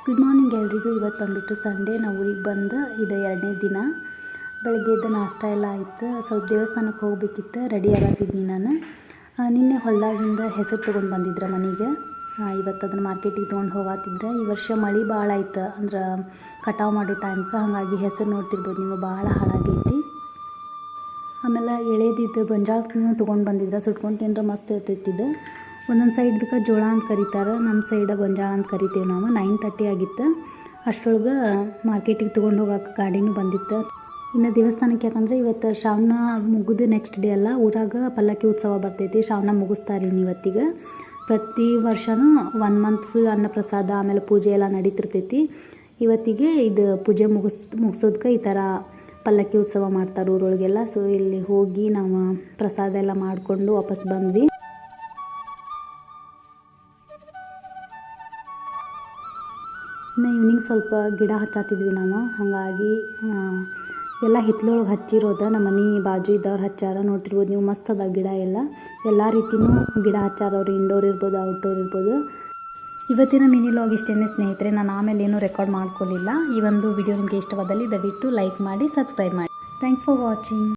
Good morning ಎಲ್ರಿಗೂ. ಇವತ್ತು ಬಂದುಬಿಟ್ಟು ಸಂಡೇ. ನಾವು ಊರಿಗೆ ಬಂದು ಇದು 2ನೇ ದಿನ. ಬೆಳಗ್ಗೆದ್ದು ನಾಷ್ಟ ಎಲ್ಲ ಆಯಿತು. ಸ್ವಲ್ಪ ದೇವಸ್ಥಾನಕ್ಕೆ ಹೋಗ್ಬೇಕಿತ್ತು, ರೆಡಿ ಆಗತ್ತಿದ್ನಿ ನಾನು. ನಿನ್ನೆ ಹೊಲದಾಗಿಂದ ಹೆಸರು ತೊಗೊಂಡು ಬಂದಿದ್ರೆ ಮನೆಗೆ. ಇವತ್ತು ಅದನ್ನು ಮಾರ್ಕೆಟಿಗೆ ತೊಗೊಂಡು ಹೋಗತ್ತಿದ್ರೆ. ಈ ವರ್ಷ ಮಳೆ ಭಾಳ ಆಯ್ತು, ಅಂದ್ರೆ ಕಟಾವು ಮಾಡೋ ಟೈಮ್ಗೆ. ಹಾಗಾಗಿ ಹೆಸರು ನೋಡ್ತಿರ್ಬೋದು ನೀವು, ಭಾಳ ಹಾಳಾಗೈತಿ. ಆಮೇಲೆ ಎಳೆದಿದ್ದು ಗೊಂಜಾಳಕ್ಕೂ ತೊಗೊಂಡು ಬಂದಿದ್ರೆ, ಸುಟ್ಕೊಂಡು ತಿಂದ್ರೆ ಮಸ್ತ್ ಇರ್ತೈತಿದ್ದು. ಒಂದೊಂದು ಸೈಡ್ದಕ್ಕೆ ಜೋಳ ಅಂತ ಕರೀತಾರೆ, ನಮ್ಮ ಸೈಡ್ ಗೊಂಜಾಳ ಅಂತ ಕರಿತೀವಿ ನಾವು. 9:30 ಆಗಿತ್ತು. ಅಷ್ಟರೊಳಗೆ ಮಾರ್ಕೆಟಿಗೆ ತೊಗೊಂಡು ಹೋಗೋಕೆ ಗಾಡಿನೂ ಬಂದಿತ್ತು. ಇನ್ನು ದೇವಸ್ಥಾನಕ್ಕೆ ಯಾಕಂದರೆ ಇವತ್ತು ಶ್ರಾವಣ ಮುಗಿದು ನೆಕ್ಸ್ಟ್ ಡೇ ಅಲ್ಲ, ಊರಾಗ ಪಲ್ಲಕ್ಕಿ ಉತ್ಸವ ಬರ್ತೈತಿ. ಶ್ರಾವಣ ಮುಗಿಸ್ತಾರೆ ಇವತ್ತಿಗೆ. ಪ್ರತಿ ವರ್ಷವೂ 1 ಮಂತ್ ಫುಲ್ ಅನ್ನಪ್ರಸಾದ ಆಮೇಲೆ ಪೂಜೆ ಎಲ್ಲ ನಡೀತಿರ್ತೈತಿ. ಇವತ್ತಿಗೆ ಇದು ಪೂಜೆ ಮುಗಿಸೋದಕ್ಕೆ ಈ ಥರ ಪಲ್ಲಕ್ಕಿ ಉತ್ಸವ ಮಾಡ್ತಾರೆ ಊರೊಳಗೆಲ್ಲ. ಸೊ ಇಲ್ಲಿ ಹೋಗಿ ನಾವು ಪ್ರಸಾದ ಎಲ್ಲ ಮಾಡಿಕೊಂಡು ವಾಪಸ್ ಬಂದ್ವಿ. ಇನ್ನು ಈವ್ನಿಂಗ್ ಸ್ವಲ್ಪ ಗಿಡ ಹಚ್ಚಾತಿದ್ವಿ ನಾವು. ಹಾಗಾಗಿ ಎಲ್ಲ ಹಿತ್ತಲೊಳಗೆ ಹಚ್ಚಿರೋದು. ನಮ್ಮ ಮನೆ ಬಾಜು ಇದ್ದವ್ರು ಹಚ್ಚಾರ, ನೋಡ್ತಿರ್ಬೋದು ನೀವು. ಮಸ್ತ್ ಅದ ಗಿಡ ಎಲ್ಲ ರೀತಿಯೂ ಗಿಡ ಹಚ್ಚಾರ. ಅವ್ರು ಇಂಡೋರ್ ಇರ್ಬೋದು, ಔಟ್ಡೋರ್ ಇರ್ಬೋದು. ಇವತ್ತಿನ ಮಿನಿ ಲಾಗ್ ಇಷ್ಟೇನೆ ಸ್ನೇಹಿತರೆ. ನಾನು ಆಮೇಲೆ ಏನೂ ರೆಕಾರ್ಡ್ ಮಾಡ್ಕೊಳ್ಳಿಲ್ಲ. ಈ ಒಂದು ವಿಡಿಯೋ ನಿಮಗೆ ಇಷ್ಟವಾದಲ್ಲಿ ದಯವಿಟ್ಟು ಲೈಕ್ ಮಾಡಿ, ಸಬ್ಸ್ಕ್ರೈಬ್ ಮಾಡಿ. Thanks for watching.